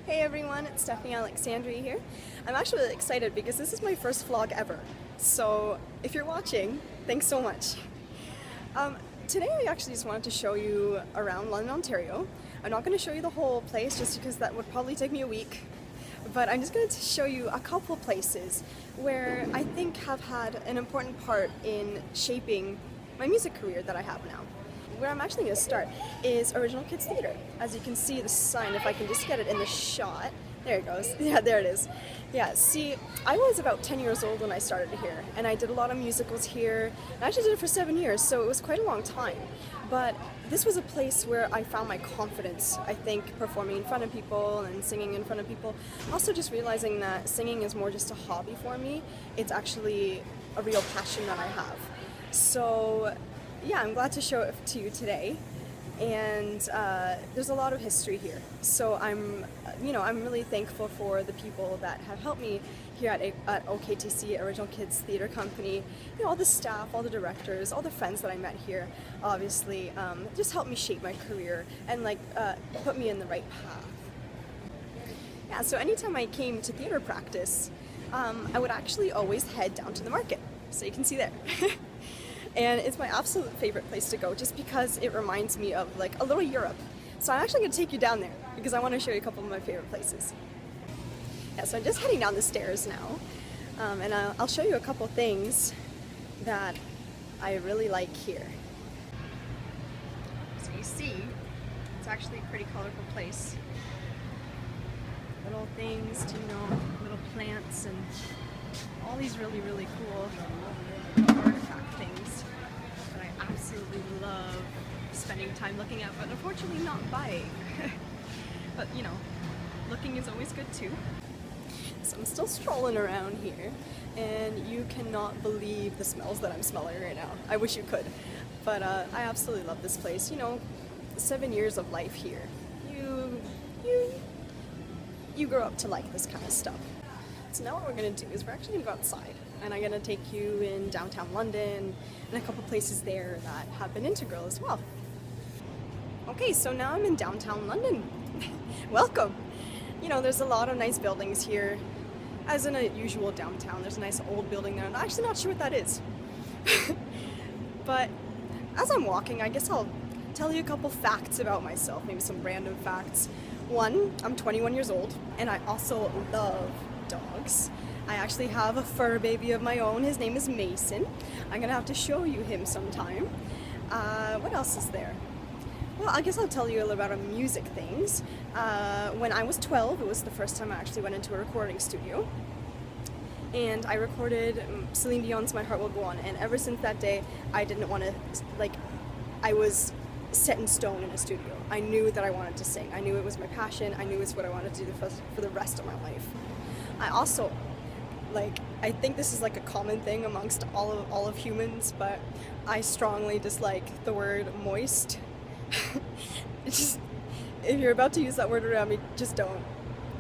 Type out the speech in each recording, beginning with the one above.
Hey everyone, it's Stephanie Alexandria here. I'm actually really excited because this is my first vlog ever. So if you're watching, thanks so much. Today I actually just wanted to show you around London, Ontario. I'm not going to show you the whole place just because that would probably take me a week. But I'm just going to show you a couple places where I think have had an important part in shaping my music career that I have now. Where I'm actually going to start is Original Kids Theatre. As you can see the sign, if I can just get it in the shot. There it goes. Yeah, there it is. Yeah, see, I was about 10 years old when I started here, and I did a lot of musicals here. I actually did it for 7 years, so it was quite a long time. But this was a place where I found my confidence, I think, performing in front of people and singing in front of people. Also just realizing that singing is more just a hobby for me. It's actually a real passion that I have. So yeah, I'm glad to show it to you today, and there's a lot of history here. So I'm really thankful for the people that have helped me here at OKTC, Original Kids Theatre Company. You know, all the staff, all the directors, all the friends that I met here, obviously, just helped me shape my career and put me in the right path. Yeah, so anytime I came to theatre practice, I would actually always head down to the market. So you can see there. And it's my absolute favorite place to go just because it reminds me of like a little Europe. So I'm actually going to take you down there because I want to show you a couple of my favorite places. Yeah, so I'm just heading down the stairs now, and I'll show you a couple things that I really like here. So you see, it's actually a pretty colorful place. Little things, little plants and all these really, really cool artifact things that I absolutely love spending time looking at, but unfortunately not buying. But you know, looking is always good too. So I'm still strolling around here, and you cannot believe the smells that I'm smelling right now. I wish you could, but I absolutely love this place. You know, 7 years of life here. You grow up to like this kind of stuff. So now what we're going to do is we're actually going to go outside, and I'm going to take you in downtown London and a couple places there that have been integral as well. Okay, so now I'm in downtown London. Welcome! You know, there's a lot of nice buildings here. As in a usual downtown, there's a nice old building there. I'm actually not sure what that is. But as I'm walking, I guess I'll tell you a couple facts about myself, maybe some random facts. One, I'm 21 years old, and I also love dogs. I actually have a fur baby of my own. His name is Mason. I'm gonna have to show you him sometime. What else is there? Well, I guess I'll tell you a little about music things. When I was 12, it was the first time I actually went into a recording studio. And I recorded Celine Dion's My Heart Will Go On. And ever since that day, I didn't want to, I was set in stone in a studio. I knew that I wanted to sing. I knew it was my passion. I knew it's what I wanted to do for the rest of my life. I also, I think this is like a common thing amongst all of humans, but I strongly dislike the word moist. If you're about to use that word around me, just don't.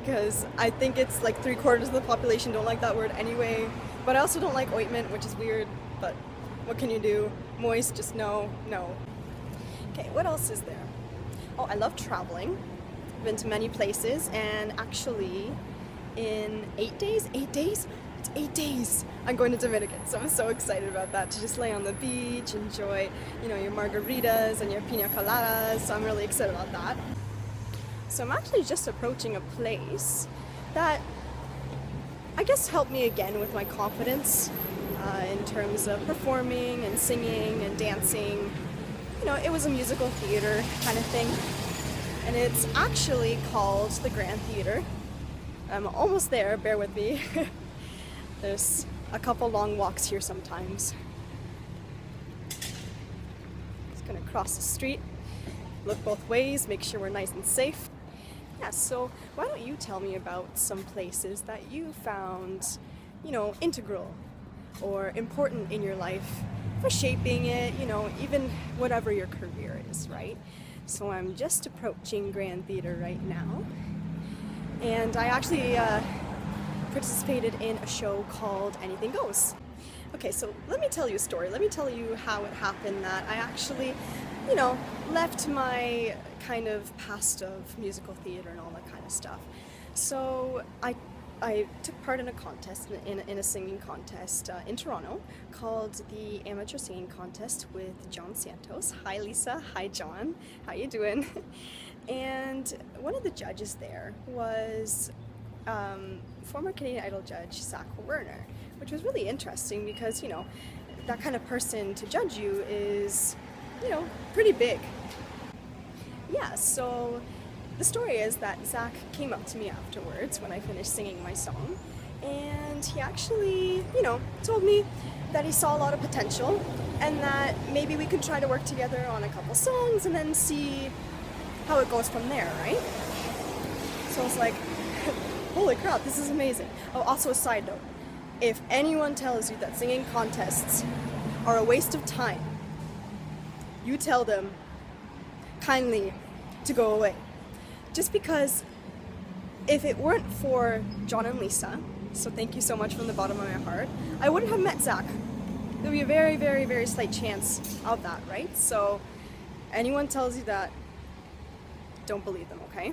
Because I think it's like 3/4 of the population don't like that word anyway. But I also don't like ointment, which is weird, but what can you do? Moist, just no. Okay, what else is there? Oh, I love traveling. I've been to many places, and actually in 8 days? 8 days? It's 8 days! I'm going to Dominican, so I'm so excited about that, to just lay on the beach, enjoy, your margaritas and your pina coladas, so I'm really excited about that. So I'm actually just approaching a place that I guess helped me again with my confidence in terms of performing and singing and dancing. It was a musical theater kind of thing, and it's actually called the Grand Theater. I'm almost there, bear with me. There's a couple long walks here sometimes. Just gonna cross the street, look both ways, make sure we're nice and safe. Yeah, so why don't you tell me about some places that you found, integral or important in your life for shaping it, even whatever your career is, right? So I'm just approaching Grand Theater right now. And I actually participated in a show called Anything Goes. Okay, so let me tell you a story. Let me tell you how it happened that I actually, left my kind of past of musical theater and all that kind of stuff. So I took part in a contest, in a singing contest in Toronto called the Amateur Singing Contest with John Santos. Hi Lisa, hi John, how you doing? And one of the judges there was former Canadian Idol judge Zach Werner, which was really interesting because, you know, that kind of person to judge you is, you know, pretty big. Yeah, so the story is that Zach came up to me afterwards when I finished singing my song, and he actually, you know, told me that he saw a lot of potential and that maybe we could try to work together on a couple songs and then see how it goes from there, right? So I was like, holy crap, this is amazing. Oh, also a side note, if anyone tells you that singing contests are a waste of time, you tell them kindly to go away. Just because if it weren't for John and Lisa, so thank you so much from the bottom of my heart, I wouldn't have met Zach. There would be a very, very, very slight chance of that, right? So anyone tells you that, don't believe them, okay?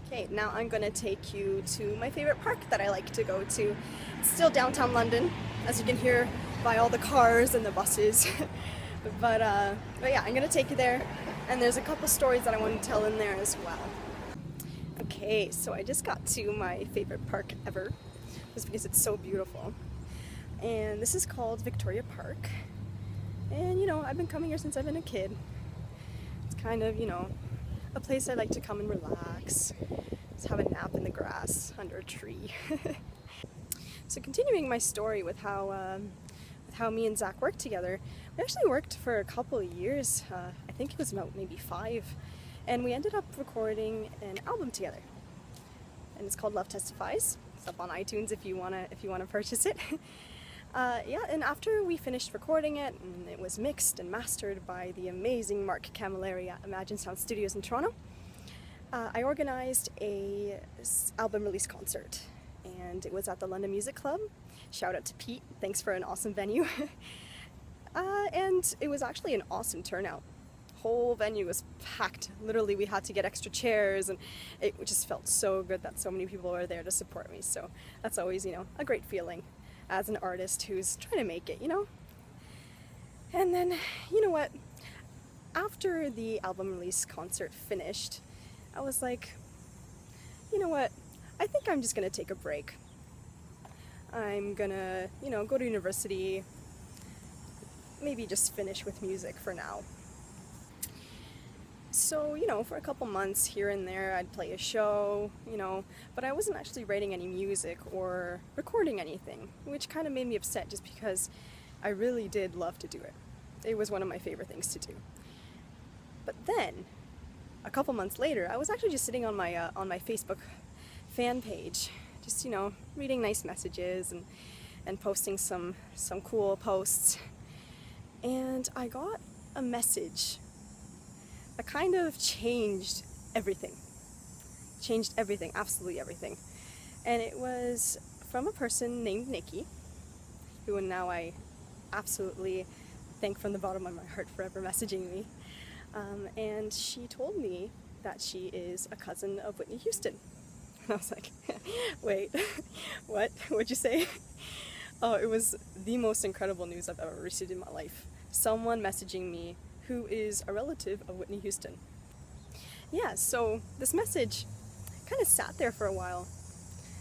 Okay, now I'm gonna take you to my favorite park that I like to go to. It's still downtown London, as you can hear by all the cars and the buses. but yeah, I'm gonna take you there, and there's a couple stories that I want to tell in there as well. Okay, so I just got to my favorite park ever, just because it's so beautiful. And this is called Victoria Park. And you know, I've been coming here since I've been a kid. It's kind of, you know, a place I like to come and relax, just have a nap in the grass under a tree. So continuing my story with how me and Zach worked together, we actually worked for a couple of years. I think it was about maybe 5, and we ended up recording an album together. And it's called Love Testifies. It's up on iTunes if you wanna purchase it. Yeah, and after we finished recording it, and it was mixed and mastered by the amazing Mark Camilleri at Imagine Sound Studios in Toronto, I organized a album release concert, and it was at the London Music Club. Shout out to Pete, thanks for an awesome venue. And it was actually an awesome turnout. Whole venue was packed. Literally, we had to get extra chairs, and it just felt so good that so many people were there to support me. So that's always, you know, a great feeling as an artist who's trying to make it, you know? And then, you know what? After the album release concert finished, I was like, you know what? I think I'm just gonna take a break. I'm gonna, you know, go to university, maybe just finish with music for now. So, you know, for a couple months here and there, I'd play a show, you know, but I wasn't actually writing any music or recording anything, which kind of made me upset just because I really did love to do it. It was one of my favorite things to do. But then, a couple months later, I was actually just sitting on my Facebook fan page, just, you know, reading nice messages and posting some cool posts. And I got a message that kind of changed everything. Changed everything, absolutely everything. And it was from a person named Nikki, who now I absolutely thank from the bottom of my heart for ever messaging me. And she told me that she is a cousin of Whitney Houston. And I was like, wait, what? What'd you say? Oh, it was the most incredible news I've ever received in my life. Someone messaging me who is a relative of Whitney Houston. Yeah, so this message kind of sat there for a while,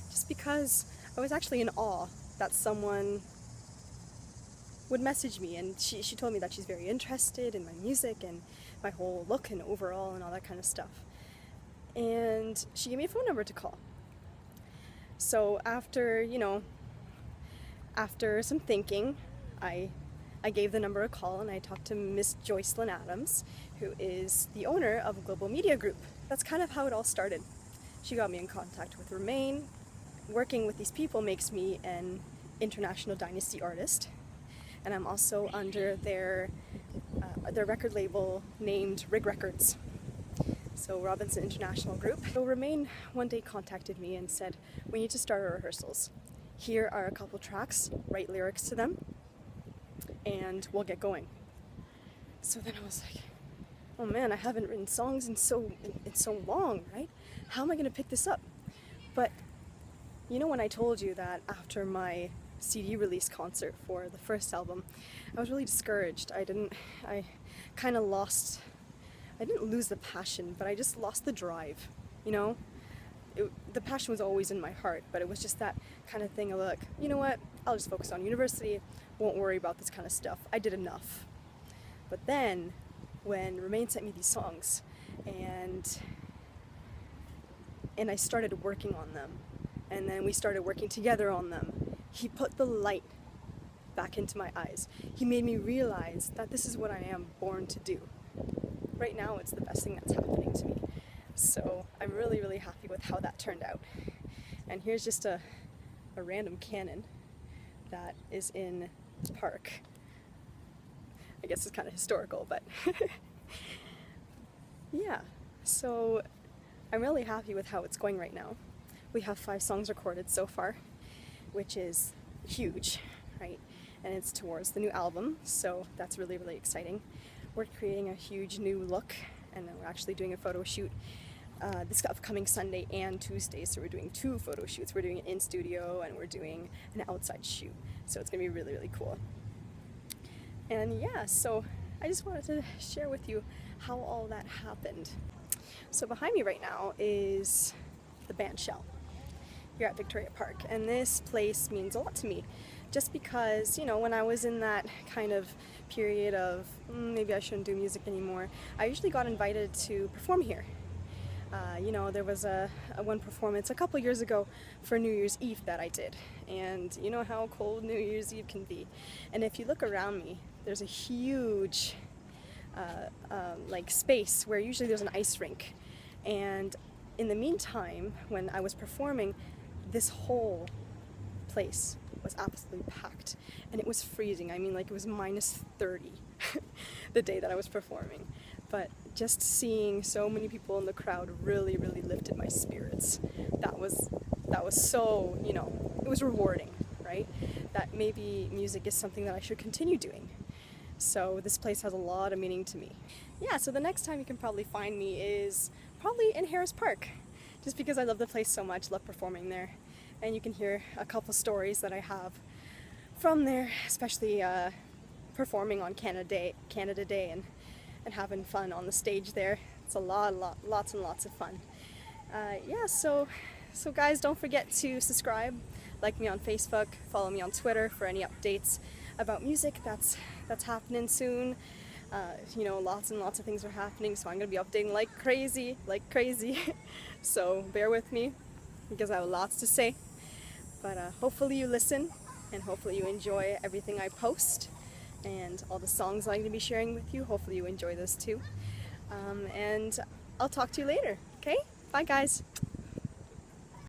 just because I was actually in awe that someone would message me, and she told me that she's very interested in my music and my whole look and overall and all that kind of stuff. And she gave me a phone number to call. So after, you know, after some thinking, I gave the number a call, and I talked to Miss Joycelyn Adams, who is the owner of a global media group. That's kind of how it all started. She got me in contact with Remain. Working with these people makes me an international dynasty artist, and I'm also under their record label named Rig Records. So Robinson International Group. So Remain one day contacted me and said, we need to start our rehearsals. Here are a couple tracks, write lyrics to them, and we'll get going. So then I was like, oh man, I haven't written songs in so long, right? How am I gonna pick this up? But you know, when I told you that after my CD release concert for the first album, I was really discouraged. I kind of lost, I didn't lose the passion, but I just lost the drive, you know? The passion was always in my heart, but it was just that kind of thing of like, you know what, I'll just focus on university, won't worry about this kind of stuff. I did enough. But then, when Romain sent me these songs, and I started working on them, and then we started working together on them, he put the light back into my eyes. He made me realize that this is what I am born to do. Right now, it's the best thing that's happening to me. So I'm really, really happy with how that turned out. And here's just a random cannon that is in the park. I guess it's kind of historical, but yeah. So I'm really happy with how it's going right now. We have 5 songs recorded so far, which is huge, right? And it's towards the new album, so that's really, really exciting. We're creating a huge new look, and then we're actually doing a photo shoot this upcoming Sunday and Tuesday, so we're doing 2 photo shoots. We're doing it in studio, and we're doing an outside shoot, so it's gonna be really, really cool. And yeah, so I just wanted to share with you how all that happened. So behind me right now is the band shell here at Victoria Park, and this place means a lot to me, just because, you know, when I was in that kind of period of maybe I shouldn't do music anymore, I usually got invited to perform here. You know, there was a one performance a couple years ago for New Year's Eve that I did, and you know how cold New Year's Eve can be. And if you look around me, there's a huge like space where usually there's an ice rink, and in the meantime, when I was performing, this whole place was absolutely packed, and it was freezing. I mean, like, it was minus 30 the day that I was performing. But just seeing so many people in the crowd really, really lifted my spirits. That was so, you know, it was rewarding, right? That maybe music is something that I should continue doing. So this place has a lot of meaning to me. Yeah, so the next time you can probably find me is probably in Harris Park, just because I love the place so much, love performing there. And you can hear a couple stories that I have from there, especially performing on Canada Day and having fun on the stage there. It's lots and lots of fun. Yeah, so guys, don't forget to subscribe, like me on Facebook, follow me on Twitter for any updates about music that's happening soon. You know, lots and lots of things are happening, so I'm gonna be updating like crazy. So bear with me, because I have lots to say. But hopefully you listen, and hopefully you enjoy everything I post, and all the songs I'm going to be sharing with you. Hopefully you enjoy those too. And I'll talk to you later, okay? Bye guys!